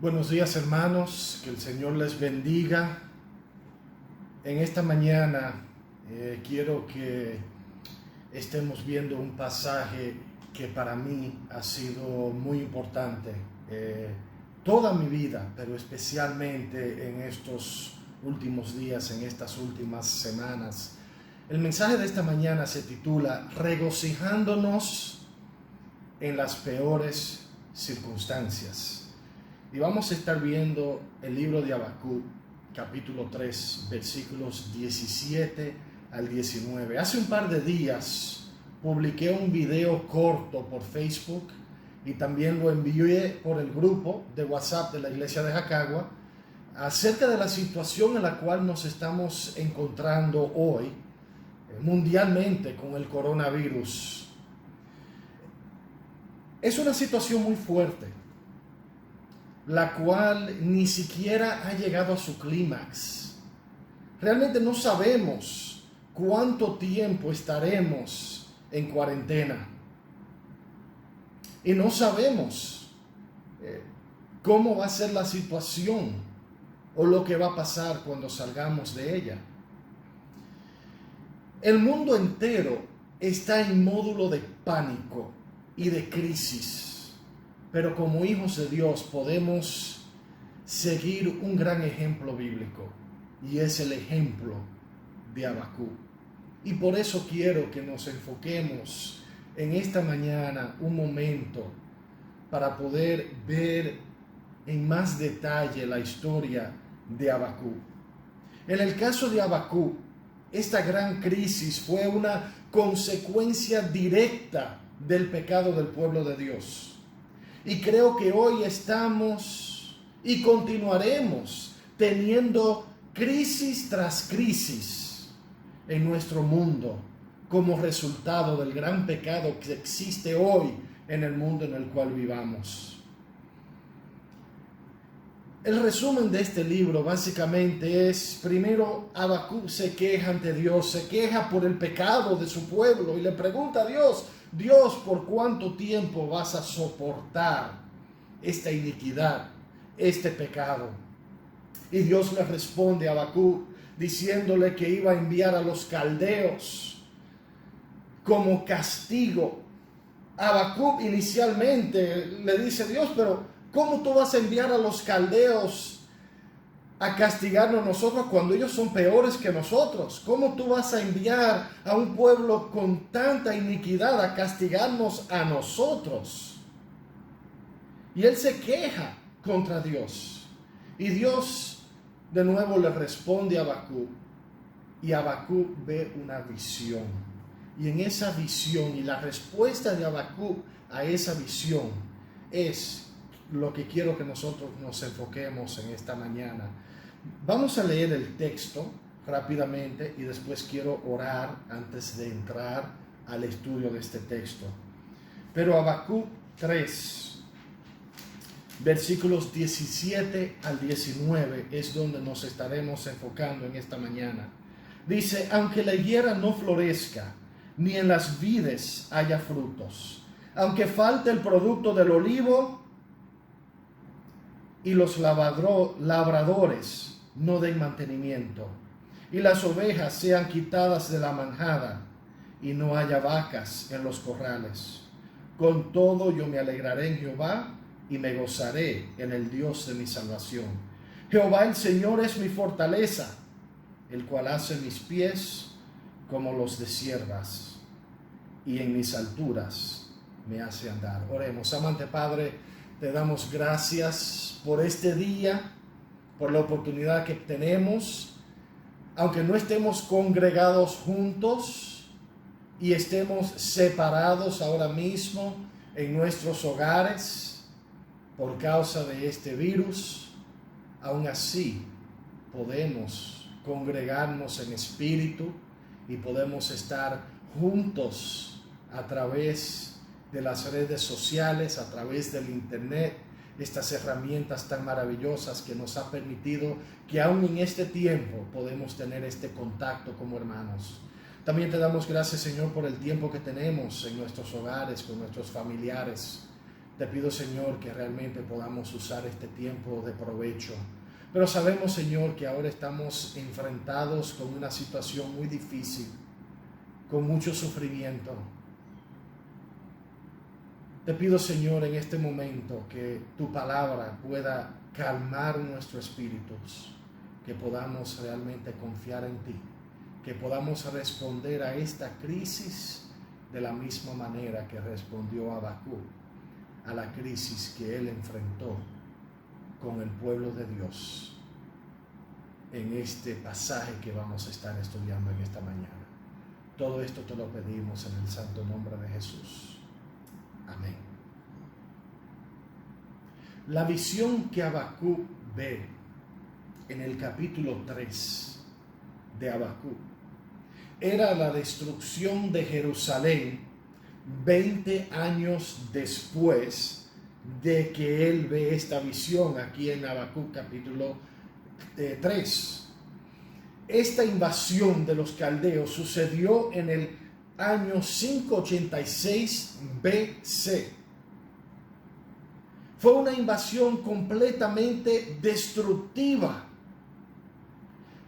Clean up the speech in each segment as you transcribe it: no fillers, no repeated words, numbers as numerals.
Buenos días, hermanos, que el Señor les bendiga. En esta mañana quiero que estemos viendo un pasaje que para mí ha sido muy importante toda mi vida, pero especialmente en estos últimos días, en estas últimas semanas. El mensaje de esta mañana se titula Regocijándonos en las peores circunstancias. Y vamos a estar viendo el libro de Habacuc, capítulo 3, versículos 17 al 19. Hace un par de días publiqué un video corto por Facebook y también lo envié por el grupo de WhatsApp de la iglesia de Jacagua acerca de la situación en la cual nos estamos encontrando hoy mundialmente con el coronavirus. Es una situación muy fuerte, la cual ni siquiera ha llegado a su clímax. Realmente no sabemos cuánto tiempo estaremos en cuarentena. Y no sabemos cómo va a ser la situación o lo que va a pasar cuando salgamos de ella. El mundo entero está en módulo de pánico y de crisis. Pero como hijos de Dios podemos seguir un gran ejemplo bíblico, y es el ejemplo de Habacuc. Y por eso quiero que nos enfoquemos en esta mañana un momento para poder ver en más detalle la historia de Habacuc. En el caso de Habacuc, esta gran crisis fue una consecuencia directa del pecado del pueblo de Dios. Y creo que hoy estamos y continuaremos teniendo crisis tras crisis en nuestro mundo como resultado del gran pecado que existe hoy en el mundo en el cual vivamos. El resumen de este libro básicamente es: primero, Habacuc se queja ante Dios, se queja por el pecado de su pueblo y le pregunta a Dios: Dios, ¿por cuánto tiempo vas a soportar esta iniquidad, este pecado? Y Dios le responde a Habacuc diciéndole que iba a enviar a los caldeos como castigo. Habacuc inicialmente le dice: Dios, pero ¿cómo tú vas a enviar a los caldeos a castigarnos nosotros cuando ellos son peores que nosotros? ¿Cómo tú vas a enviar a un pueblo con tanta iniquidad a castigarnos a nosotros? Y él se queja contra Dios. Y Dios de nuevo le responde a Habacuc. Y Habacuc ve una visión. Y en esa visión y la respuesta de Habacuc a esa visión es lo que quiero que nosotros nos enfoquemos en esta mañana. Vamos a leer el texto rápidamente y después quiero orar antes de entrar al estudio de este texto. Pero Habacuc 3, versículos 17 al 19 es donde nos estaremos enfocando en esta mañana. Dice: aunque la higuera no florezca, ni en las vides haya frutos, aunque falte el producto del olivo y los labradores no den mantenimiento, y las ovejas sean quitadas de la manjada, y no haya vacas en los corrales. Con todo yo me alegraré en Jehová, y me gozaré en el Dios de mi salvación. Jehová el Señor es mi fortaleza, el cual hace mis pies como los de ciervas, y en mis alturas me hace andar. Oremos. Amante Padre, te damos gracias por este día, por la oportunidad que tenemos, aunque no estemos congregados juntos y estemos separados ahora mismo en nuestros hogares por causa de este virus. Aún así podemos congregarnos en espíritu y podemos estar juntos a través de las redes sociales, a través del internet, estas herramientas tan maravillosas que nos ha permitido que aún en este tiempo podemos tener este contacto como hermanos. También te damos gracias, Señor, por el tiempo que tenemos en nuestros hogares, con nuestros familiares, Te pido, Señor, que realmente podamos usar este tiempo de provecho. Pero sabemos, Señor, que ahora estamos enfrentados con una situación muy difícil, con mucho sufrimiento. Te pido, Señor, en este momento que tu palabra pueda calmar nuestros espíritus, que podamos realmente confiar en ti, que podamos responder a esta crisis de la misma manera que respondió Habacuc a la crisis que él enfrentó con el pueblo de Dios en este pasaje que vamos a estar estudiando en esta mañana. Todo esto te lo pedimos en el santo nombre de Jesús. Amén. La visión que Habacuc ve en el capítulo 3 de Habacuc era la destrucción de Jerusalén 20 años después de que él ve esta visión aquí en Habacuc capítulo 3. Esta invasión de los caldeos sucedió en el año 586 BC. Fue una invasión completamente destructiva,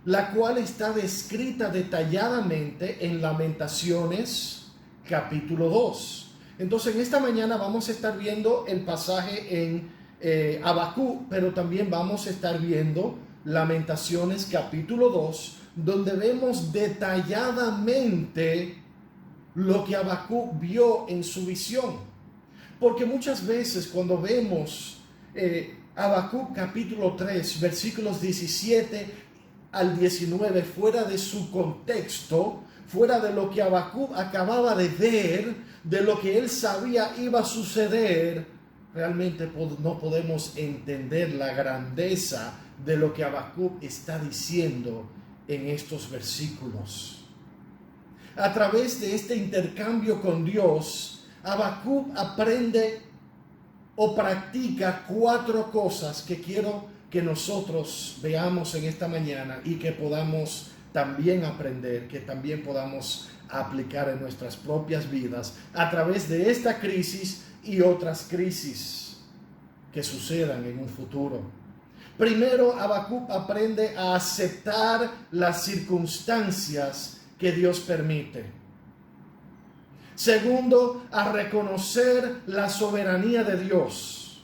la cual está descrita detalladamente en Lamentaciones capítulo 2. Entonces en esta mañana vamos a estar viendo el pasaje en Habacuc, pero también vamos a estar viendo Lamentaciones capítulo 2, donde vemos detalladamente lo que Habacuc vio en su visión. Porque muchas veces cuando vemos Habacuc capítulo 3, versículos 17 al 19, fuera de su contexto, fuera de lo que Habacuc acababa de ver, de lo que él sabía iba a suceder, realmente no podemos entender la grandeza de lo que Habacuc está diciendo en estos versículos. A través de este intercambio con Dios, Habacuc aprende o practica 4 cosas que quiero que nosotros veamos en esta mañana y que podamos también aprender, que también podamos aplicar en nuestras propias vidas a través de esta crisis y otras crisis que sucedan en un futuro. Primero, Habacuc aprende a aceptar las circunstancias que Dios permite. Segundo, a reconocer la soberanía de Dios.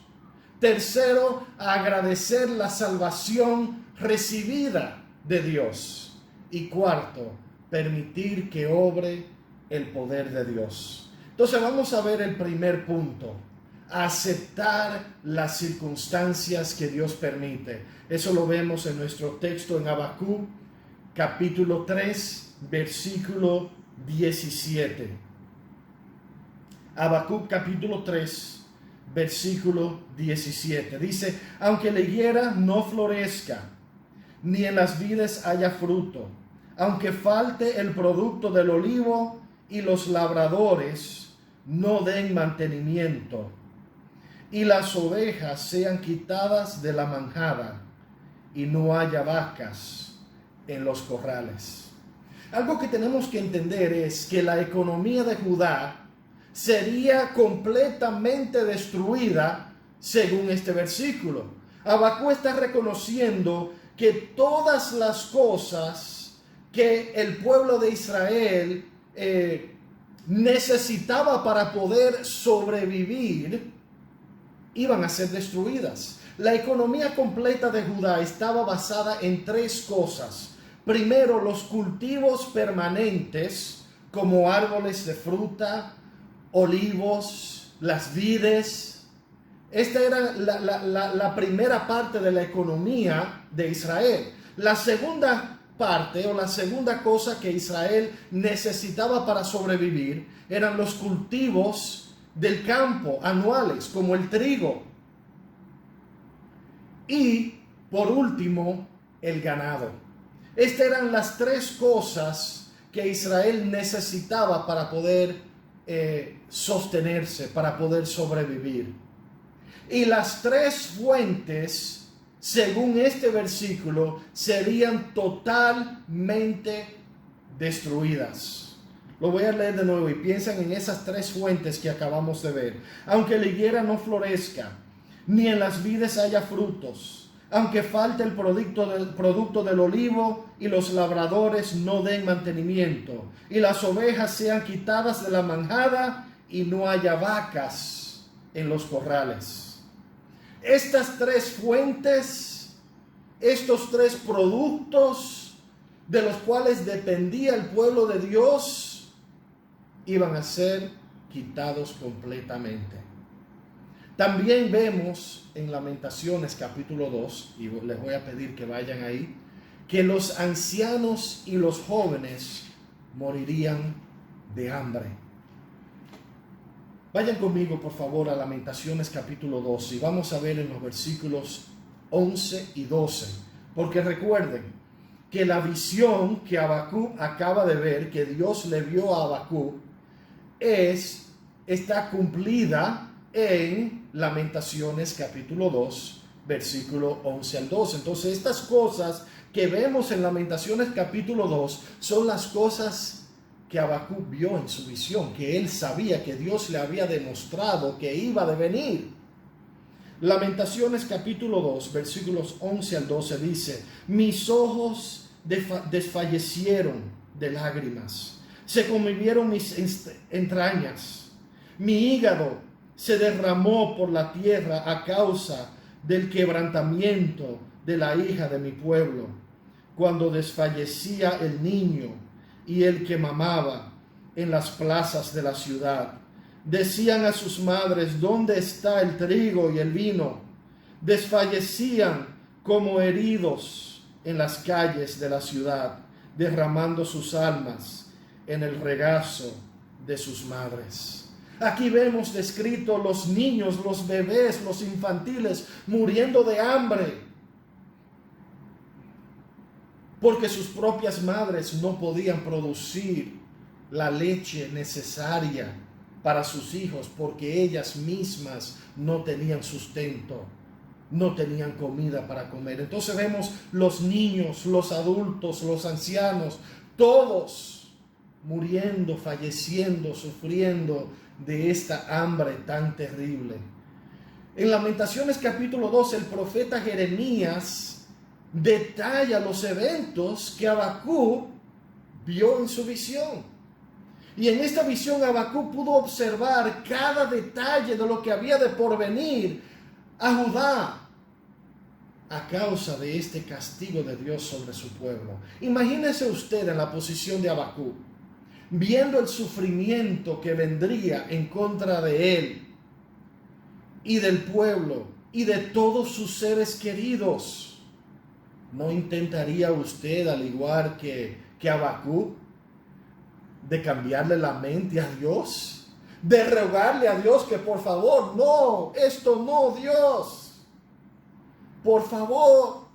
Tercero, a agradecer la salvación recibida de Dios. Y cuarto, permitir que obre el poder de Dios. Entonces vamos a ver el primer punto: aceptar las circunstancias que Dios permite. Eso lo vemos en nuestro texto en Habacuc capítulo 3, versículo 17. Habacuc capítulo 3, versículo 17. Dice: aunque la higuera no florezca, ni en las vides haya fruto, aunque falte el producto del olivo y los labradores no den mantenimiento, y las ovejas sean quitadas de la manjada, y no haya vacas en los corrales. Algo que tenemos que entender es que la economía de Judá sería completamente destruida según este versículo. Habacuc está reconociendo que todas las cosas que el pueblo de Israel necesitaba para poder sobrevivir iban a ser destruidas. La economía completa de Judá estaba basada en 3 cosas. Primero, los cultivos permanentes como árboles de fruta, olivos, las vides. Esta era la primera parte de la economía de Israel. La segunda parte o la segunda cosa que Israel necesitaba para sobrevivir eran los cultivos del campo anuales, como el trigo. Y por último, el ganado. Estas eran las 3 cosas que Israel necesitaba para poder sostenerse, para poder sobrevivir. Y las 3 fuentes, según este versículo, serían totalmente destruidas. Lo voy a leer de nuevo y piensan en esas tres fuentes que acabamos de ver. Aunque la higuera no florezca, ni en las vides haya frutos, aunque falte el producto del olivo y los labradores no den mantenimiento, y las ovejas sean quitadas de la manjada y no haya vacas en los corrales. Estas tres fuentes, estos tres productos de los cuales dependía el pueblo de Dios, iban a ser quitados completamente. También vemos en Lamentaciones capítulo 2, y les voy a pedir que vayan ahí, que los ancianos y los jóvenes morirían de hambre. Vayan conmigo por favor a Lamentaciones capítulo 2 y vamos a ver en los versículos 11 y 12, porque recuerden que la visión que Habacuc acaba de ver, que Dios le vio a Habacuc, está cumplida en Lamentaciones capítulo 2, versículo 11 al 12. Entonces estas cosas que vemos en Lamentaciones capítulo 2 son las cosas que Habacuc vio en su visión, que él sabía que Dios le había demostrado que iba a venir. Lamentaciones capítulo 2, versículos 11 al 12 dice: mis ojos desfallecieron de lágrimas, se conmovieron mis entrañas, mi hígado se derramó por la tierra a causa del quebrantamiento de la hija de mi pueblo, cuando desfallecía el niño y el que mamaba en las plazas de la ciudad. Decían a sus madres: ¿dónde está el trigo y el vino? Desfallecían como heridos en las calles de la ciudad, derramando sus almas en el regazo de sus madres. Aquí vemos descrito los niños, los bebés, los infantiles muriendo de hambre, porque sus propias madres no podían producir la leche necesaria para sus hijos, porque ellas mismas no tenían sustento, no tenían comida para comer. Entonces vemos los niños, los adultos, los ancianos, todos muriendo, falleciendo, sufriendo de esta hambre tan terrible. En Lamentaciones capítulo 2, el profeta Jeremías detalla los eventos que Habacuc vio en su visión. Y en esta visión Habacuc pudo observar cada detalle de lo que había de porvenir a Judá a causa de este castigo de Dios sobre su pueblo. Imagínese usted en la posición de Habacuc, viendo el sufrimiento que vendría en contra de él y del pueblo y de todos sus seres queridos. ¿No intentaría usted, al igual que Habacuc, de cambiarle la mente a Dios? De rogarle a Dios que por favor, no, esto no, Dios. Por favor,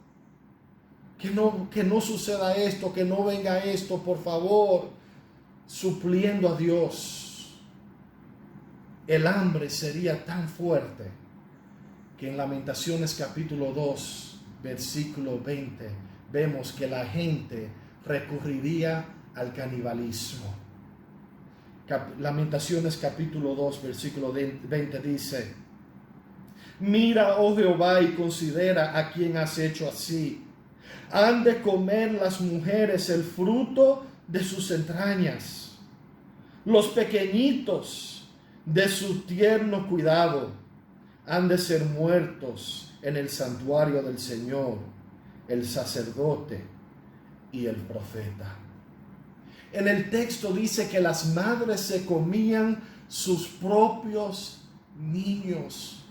que no suceda esto, que no venga esto, por favor, supliendo a Dios. El hambre sería tan fuerte que en Lamentaciones capítulo 2, versículo 20, vemos que la gente recurriría al canibalismo. Lamentaciones capítulo 2, versículo 20 dice: mira, oh Jehová, y considera a quien has hecho así. Han de comer las mujeres el fruto de sus entrañas, los pequeñitos de su tierno cuidado han de ser muertos en el santuario del Señor, el sacerdote y el profeta. En el texto dice que las madres se comían sus propios niños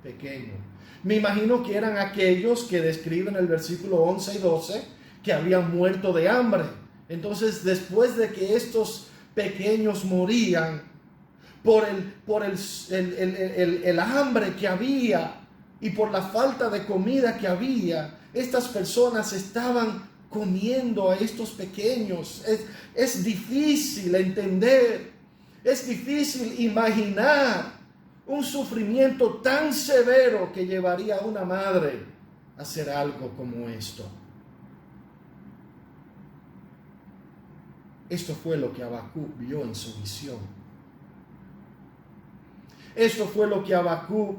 pequeños. Me imagino que eran aquellos que describen el versículo 11 y 12 que habían muerto de hambre. Entonces, después de que estos pequeños morían por el hambre que había y por la falta de comida que había, estas personas estaban comiendo a estos pequeños. Es difícil entender, es difícil imaginar un sufrimiento tan severo que llevaría a una madre a hacer algo como esto. Esto fue lo que Habacuc vio en su visión. Esto fue lo que Habacuc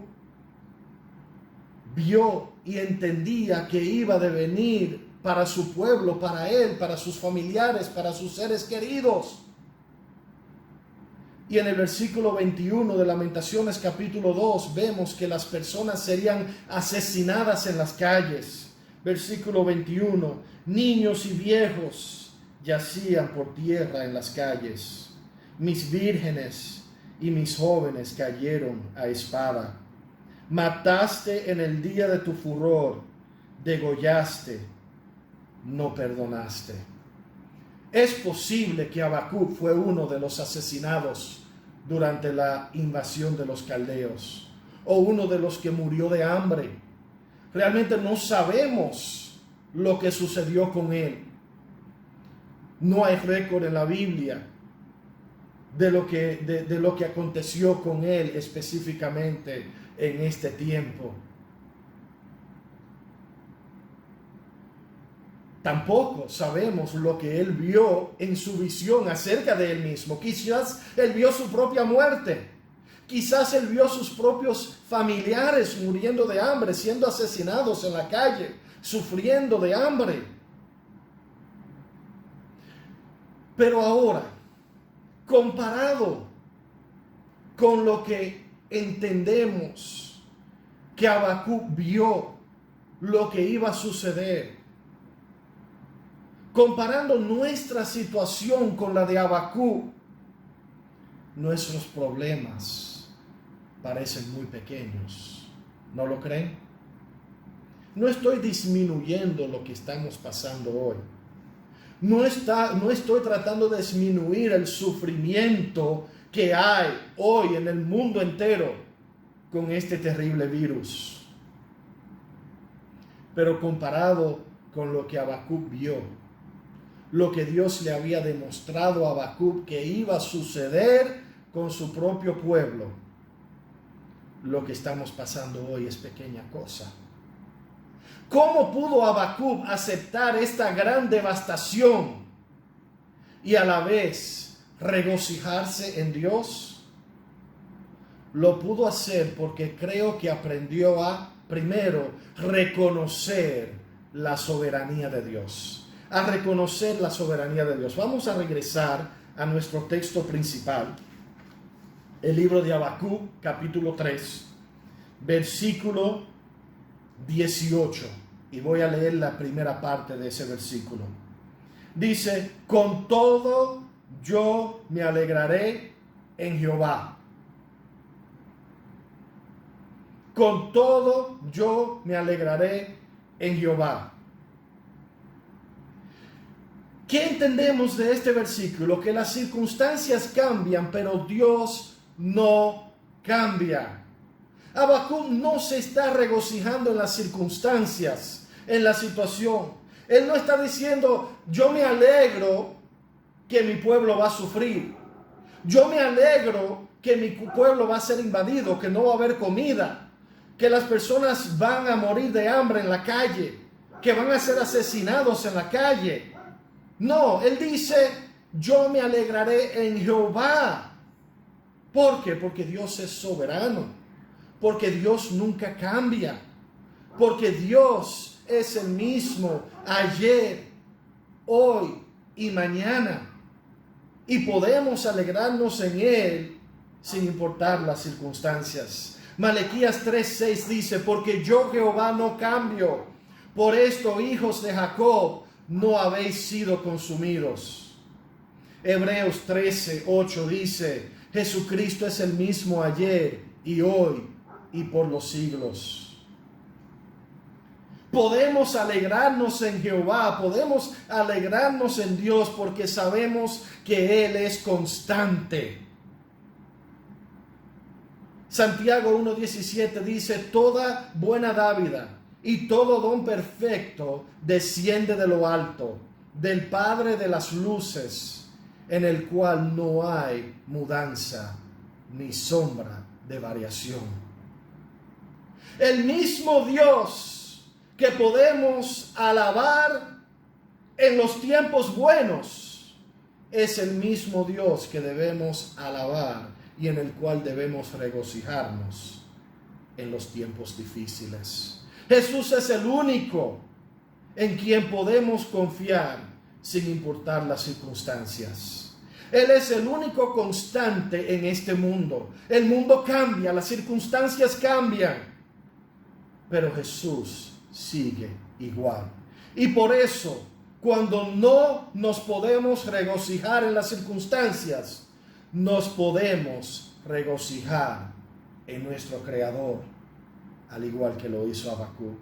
vio y entendía que iba a devenir para su pueblo, para él, para sus familiares, para sus seres queridos. Y en el versículo 21 de Lamentaciones capítulo 2 vemos que las personas serían asesinadas en las calles. Versículo 21, niños y viejos yacían por tierra en las calles. Mis vírgenes y mis jóvenes cayeron a espada. Mataste en el día de tu furor, degollaste, no perdonaste. Es posible que Habacuc fue uno de los asesinados durante la invasión de los caldeos, o uno de los que murió de hambre. Realmente no sabemos lo que sucedió con él. No hay récord en la Biblia de lo que aconteció con él específicamente en este tiempo. Tampoco sabemos lo que él vio en su visión acerca de él mismo. Quizás él vio su propia muerte. Quizás él vio sus propios familiares muriendo de hambre, siendo asesinados en la calle, sufriendo de hambre. Pero ahora, comparado con lo que entendemos que Habacuc vio, lo que iba a suceder, comparando nuestra situación con la de Habacuc, nuestros problemas parecen muy pequeños. ¿No lo creen? No estoy disminuyendo lo que estamos pasando hoy. No estoy tratando de disminuir el sufrimiento que hay hoy en el mundo entero con este terrible virus. Pero comparado con lo que Habacuc vio, lo que Dios le había demostrado a Habacuc que iba a suceder con su propio pueblo, lo que estamos pasando hoy es pequeña cosa. ¿Cómo pudo Habacuc aceptar esta gran devastación y a la vez regocijarse en Dios? Lo pudo hacer porque creo que aprendió a, primero, reconocer la soberanía de Dios. A reconocer la soberanía de Dios. Vamos a regresar a nuestro texto principal, el libro de Habacuc, capítulo 3, versículo 18, y voy a leer la primera parte de ese versículo. Dice: con todo yo me alegraré en Jehová. Con todo yo me alegraré en Jehová. ¿Qué entendemos de este versículo? Que las circunstancias cambian, pero Dios no cambia. Habacuc no se está regocijando en las circunstancias, en la situación. Él no está diciendo: yo me alegro que mi pueblo va a sufrir. Yo me alegro que mi pueblo va a ser invadido, que no va a haber comida, que las personas van a morir de hambre en la calle, que van a ser asesinados en la calle. No, él dice: yo me alegraré en Jehová. ¿Por qué? Porque Dios es soberano, porque Dios nunca cambia, porque Dios es el mismo ayer, hoy y mañana, y podemos alegrarnos en Él sin importar las circunstancias. Malaquías 3:6 dice: porque yo, Jehová, no cambio, por esto, hijos de Jacob, no habéis sido consumidos. Hebreos 13:8 dice: Jesucristo es el mismo ayer y hoy y por los siglos. Podemos alegrarnos en Jehová, podemos alegrarnos en Dios porque sabemos que Él es constante. Santiago 1:17 dice: toda buena dádiva y todo don perfecto desciende de lo alto, del Padre de las luces, en el cual no hay mudanza ni sombra de variación. El mismo Dios que podemos alabar en los tiempos buenos, es el mismo Dios que debemos alabar y en el cual debemos regocijarnos en los tiempos difíciles. Jesús es el único en quien podemos confiar sin importar las circunstancias. Él es el único constante en este mundo. El mundo cambia, las circunstancias cambian, pero Jesús sigue igual. Y por eso, cuando no nos podemos regocijar en las circunstancias, nos podemos regocijar en nuestro Creador, al igual que lo hizo Habacuc.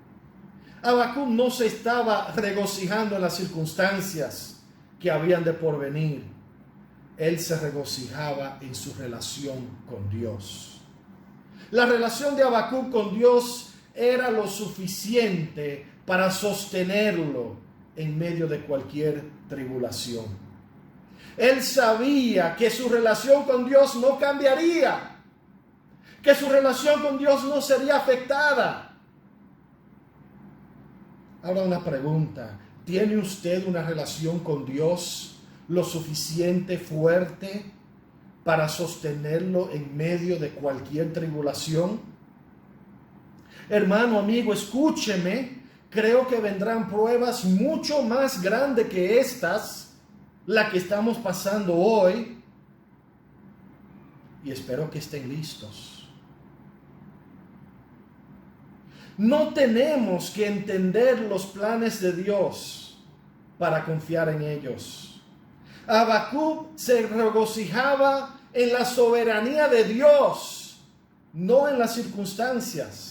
Habacuc no se estaba regocijando en las circunstancias que habían de porvenir. Él se regocijaba en su relación con Dios. La relación de Habacuc con Dios era lo suficiente para sostenerlo en medio de cualquier tribulación. Él sabía que su relación con Dios no cambiaría, que su relación con Dios no sería afectada. Ahora una pregunta: ¿tiene usted una relación con Dios lo suficiente fuerte para sostenerlo en medio de cualquier tribulación? Hermano, amigo, escúcheme. Creo que vendrán pruebas mucho más grandes que estas, la que estamos pasando hoy, y espero que estén listos. No tenemos que entender los planes de Dios para confiar en ellos. Habacuc se regocijaba en la soberanía de Dios, no en las circunstancias.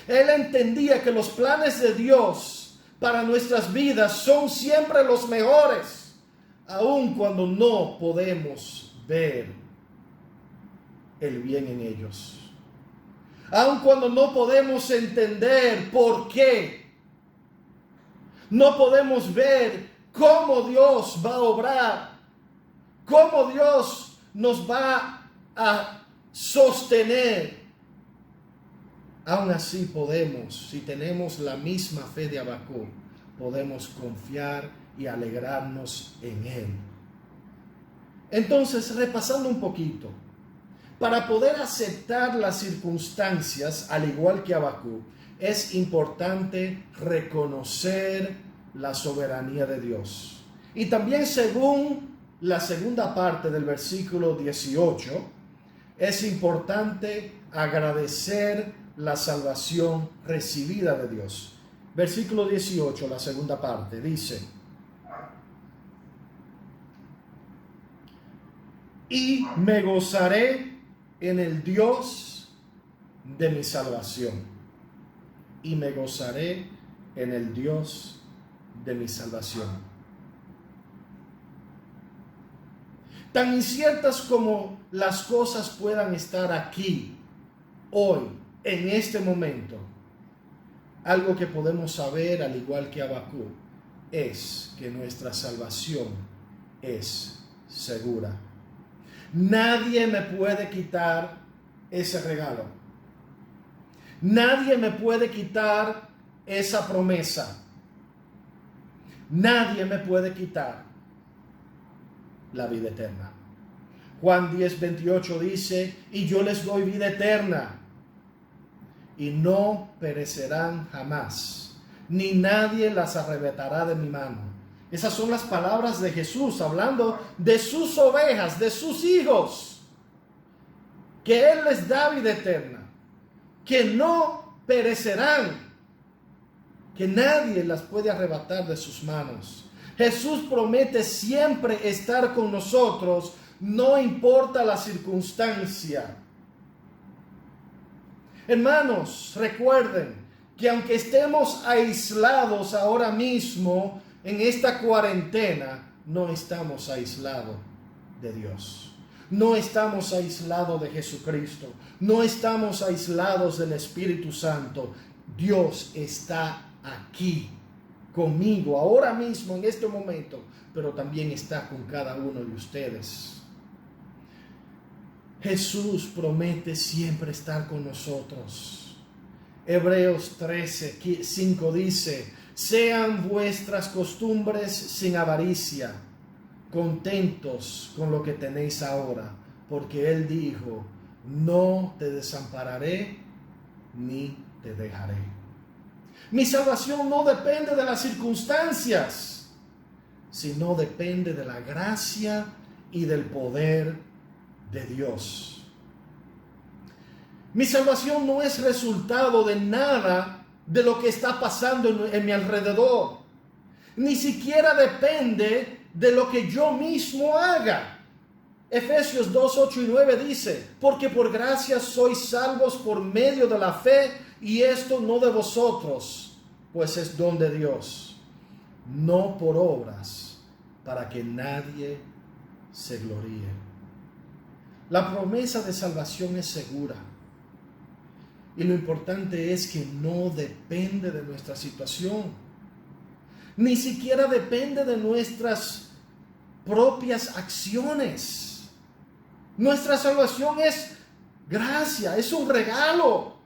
Él entendía que los planes de Dios para nuestras vidas son siempre los mejores, aun cuando no podemos ver el bien en ellos. Aun cuando no podemos entender por qué. No podemos ver cómo Dios va a obrar, cómo Dios nos va a sostener. Aún así podemos, si tenemos la misma fe de Habacuc, podemos confiar y alegrarnos en Él. Entonces, repasando un poquito, para poder aceptar las circunstancias, al igual que Habacuc, es importante reconocer la soberanía de Dios. Y también, según la segunda parte del versículo 18, es importante agradecer la salvación recibida de Dios. Versículo 18, la segunda parte, dice: y me gozaré en el Dios de mi salvación. Y me gozaré en el Dios de mi salvación. Tan inciertas como las cosas puedan estar aquí, hoy, en este momento, algo que podemos saber, al igual que Habacuc, es que nuestra salvación es segura. Nadie me puede quitar ese regalo. Nadie me puede quitar esa promesa. Nadie me puede quitar la vida eterna. Juan 10:28 dice: y yo les doy vida eterna, y no perecerán jamás, ni nadie las arrebatará de mi mano. Esas son las palabras de Jesús, hablando de sus ovejas, de sus hijos, que Él les da vida eterna, que no perecerán, que nadie las puede arrebatar de sus manos. Jesús promete siempre estar con nosotros, no importa la circunstancia. Hermanos, recuerden que aunque estemos aislados ahora mismo en esta cuarentena, no estamos aislados de Dios. No estamos aislados de Jesucristo. No estamos aislados del Espíritu Santo. Dios está aquí conmigo ahora mismo en este momento, pero también está con cada uno de ustedes. Jesús promete siempre estar con nosotros. Hebreos 13:5 dice: sean vuestras costumbres sin avaricia, contentos con lo que tenéis ahora, porque Él dijo, no te desampararé ni te dejaré. Mi salvación no depende de las circunstancias, sino depende de la gracia y del poder de Dios. Mi salvación no es resultado de nada de lo que está pasando en mi alrededor. Ni siquiera depende de lo que yo mismo haga. Efesios 2, 8 y 9 dice, porque por gracia sois salvos por medio de la fe, y esto no de vosotros, pues es don de Dios, no por obras, para que nadie se gloríe. La promesa de salvación es segura. Y lo importante es que no depende de nuestra situación. Ni siquiera depende de nuestras propias acciones. Nuestra salvación es gracia, es un regalo,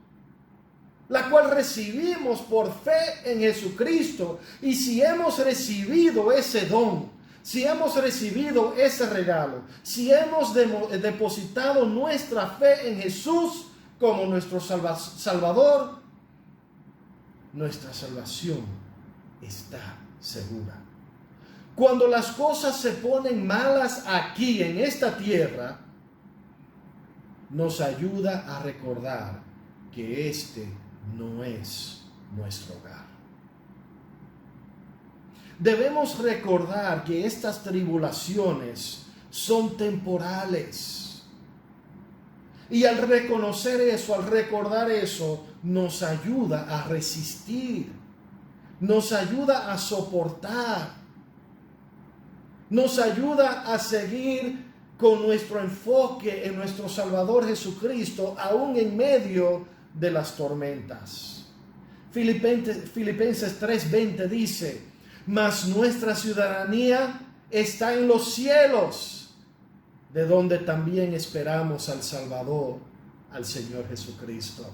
la cual recibimos por fe en Jesucristo. Y si hemos recibido ese don, si hemos recibido ese regalo, si hemos depositado nuestra fe en Jesús como nuestro Salvador, nuestra salvación está segura. Cuando las cosas se ponen malas aquí en esta tierra, nos ayuda a recordar que este no es nuestro hogar. Debemos recordar que estas tribulaciones son temporales. Y al reconocer eso, al recordar eso, nos ayuda a resistir, nos ayuda a soportar, nos ayuda a seguir con nuestro enfoque en nuestro Salvador Jesucristo, aún en medio de las tormentas. Filipenses 3:20 dice, mas nuestra ciudadanía está en los cielos, de donde también esperamos al Salvador, al Señor Jesucristo.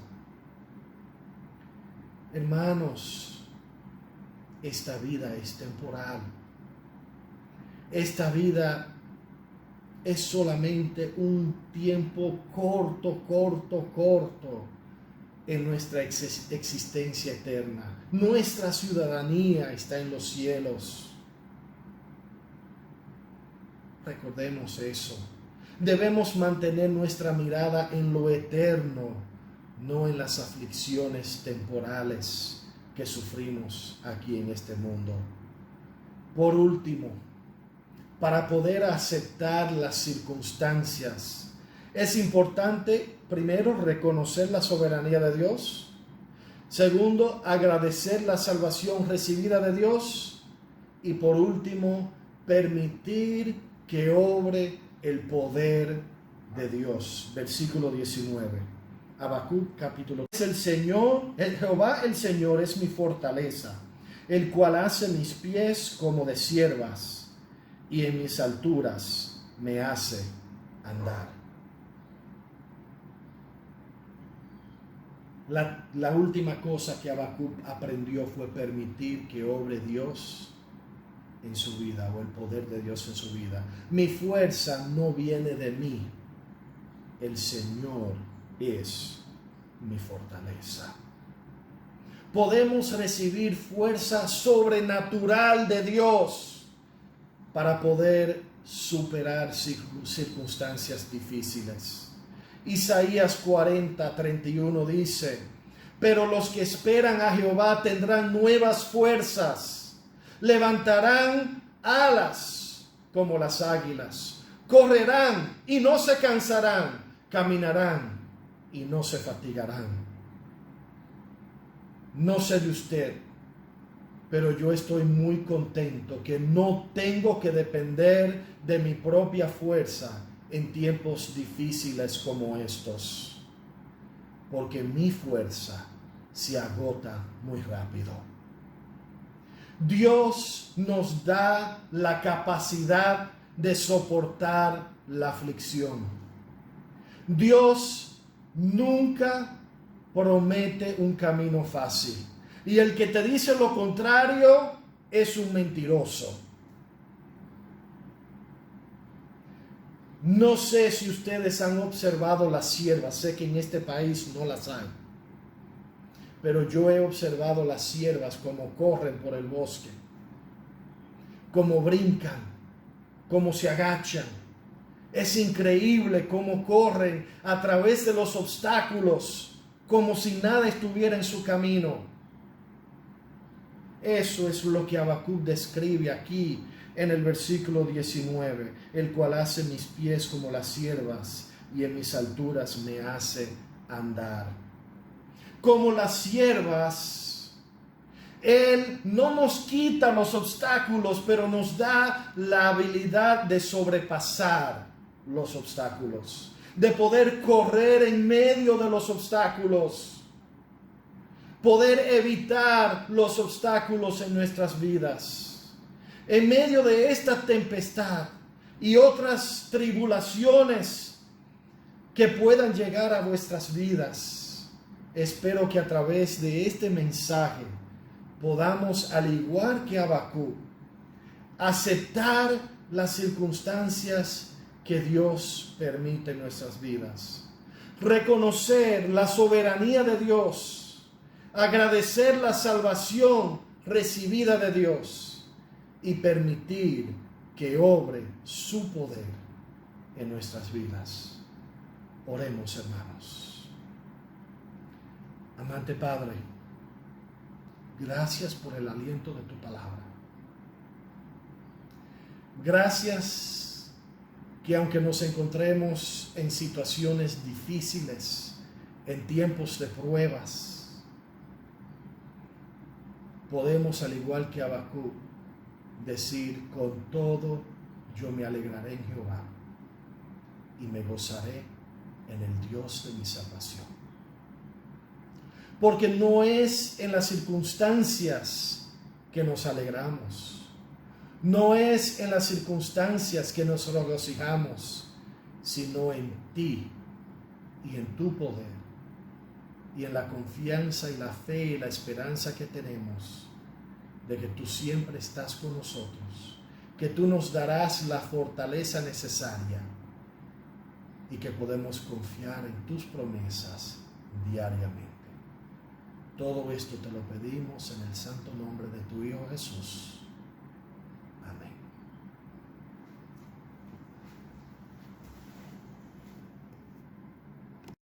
Hermanos, esta vida es temporal. Esta vida es solamente un tiempo corto en nuestra existencia eterna. Nuestra ciudadanía está en los cielos. Recordemos eso. Debemos mantener nuestra mirada en lo eterno, no en las aflicciones temporales que sufrimos aquí en este mundo. Por último, para poder aceptar las circunstancias, es importante, primero, reconocer la soberanía de Dios. Segundo, agradecer la salvación recibida de Dios. Y por último, permitir que obre el poder de Dios. Versículo 19. Habacuc capítulo. Es el Señor, Jehová el Señor es mi fortaleza, el cual hace mis pies como de ciervas, y en mis alturas me hace andar. La última cosa que Habacuc aprendió fue permitir que obre Dios en su vida, o el poder de Dios en su vida. Mi fuerza no viene de mí, el Señor es mi fortaleza. Podemos recibir fuerza sobrenatural de Dios para poder superar circunstancias difíciles. Isaías 40:31 dice, pero los que esperan a Jehová tendrán nuevas fuerzas, levantarán alas como las águilas, correrán y no se cansarán, caminarán y no se fatigarán. No sé de usted, pero yo estoy muy contento que no tengo que depender de mi propia fuerza en tiempos difíciles como estos, porque mi fuerza se agota muy rápido. Dios nos da la capacidad de soportar la aflicción. Dios nunca promete un camino fácil. Y el que te dice lo contrario es un mentiroso. No sé si ustedes han observado las ciervas, sé que en este país no las hay, pero yo he observado las ciervas como corren por el bosque, como brincan, como se agachan. Es increíble cómo corren a través de los obstáculos, como si nada estuviera en su camino. Eso es lo que Habacuc describe aquí en el versículo 19, el cual hace mis pies como las ciervas y en mis alturas me hace andar. Como las ciervas, Él no nos quita los obstáculos, pero nos da la habilidad de sobrepasar los obstáculos, de poder correr en medio de los obstáculos, poder evitar los obstáculos en nuestras vidas. En medio de esta tempestad y otras tribulaciones que puedan llegar a vuestras vidas, espero que a través de este mensaje podamos, al igual que Habacuc, aceptar las circunstancias que Dios permite en nuestras vidas, reconocer la soberanía de Dios, agradecer la salvación recibida de Dios y permitir que obre su poder en nuestras vidas. Oremos, hermanos. Amante Padre, gracias por el aliento de tu palabra. Gracias que aunque nos encontremos en situaciones difíciles, en tiempos de pruebas, podemos, al igual que Habacuc, decir: con todo yo me alegraré en Jehová y me gozaré en el Dios de mi salvación. Porque no es en las circunstancias que nos alegramos, no es en las circunstancias que nos regocijamos, sino en ti y en tu poder y en la confianza y la fe y la esperanza que tenemos de que tú siempre estás con nosotros, que tú nos darás la fortaleza necesaria y que podemos confiar en tus promesas diariamente. Todo esto te lo pedimos en el santo nombre de tu Hijo Jesús.